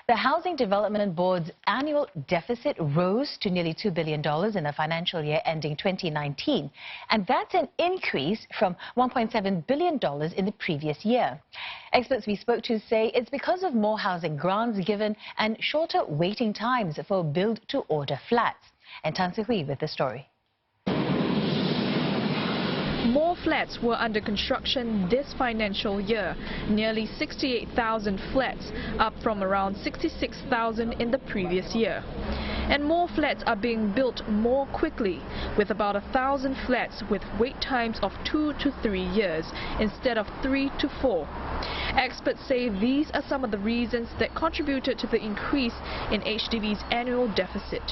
The Housing Development Board's annual deficit rose to nearly $2 billion in the financial year ending 2019, and that's an increase from $1.7 billion in the previous year. Experts we spoke to say it's because of more housing grants given and shorter waiting times for build-to-order flats. And Tan Si-hui with the story. More flats were under construction this financial year, nearly 68,000 flats, up from around 66,000 in the previous year. And more flats are being built more quickly, with about 1,000 flats with wait times of 2 to 3 years instead of 3 to 4. Experts say these are some of the reasons that contributed to the increase in HDB's annual deficit.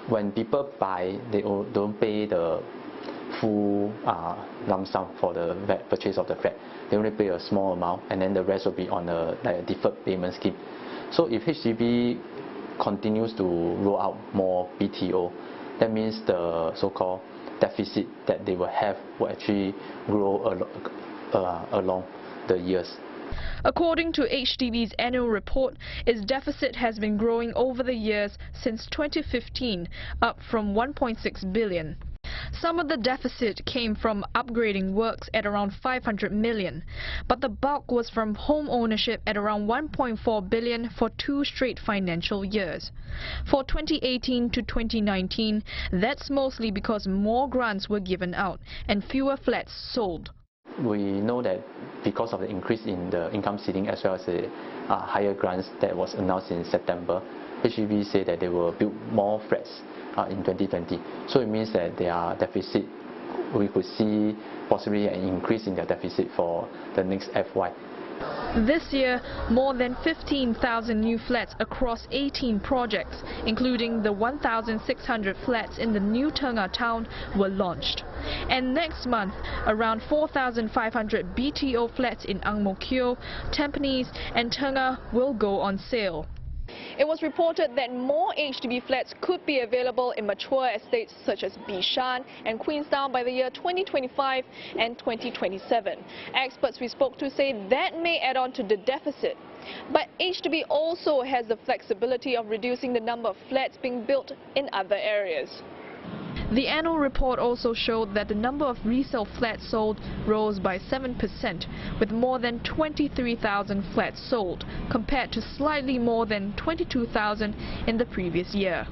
When people buy, they don't pay the full lump sum for the purchase of the flat. They only pay a small amount, and then the rest will be on a deferred payment scheme. So if HDB continues to roll out more BTO, that means the so-called deficit that they will have will actually grow along the years. According to HDB's annual report, its deficit has been growing over the years since 2015, up from $1.6 billion. Some of the deficit came from upgrading works at around $500 million, but the bulk was from home ownership at around $1.4 billion for 2 straight financial years. For 2018 to 2019, that's mostly because more grants were given out and fewer flats sold. We know that because of the increase in the income ceiling as well as the higher grants that was announced in September, HDB said that they will build more flats in 2020. So it means that their deficit, we could see possibly an increase in their deficit for the next FY. This year, more than 15,000 new flats across 18 projects, including the 1,600 flats in the new Teng Nga town, were launched. And next month, around 4,500 BTO flats in Ang Mo Kio, Tampines and Teng Nga will go on sale. It was reported that more HDB flats could be available in mature estates such as Bishan and Queenstown by the year 2025 and 2027. Experts we spoke to say that may add on to the deficit. But HDB also has the flexibility of reducing the number of flats being built in other areas. The annual report also showed that the number of resale flats sold rose by 7%, with more than 23,000 flats sold, compared to slightly more than 22,000 in the previous year.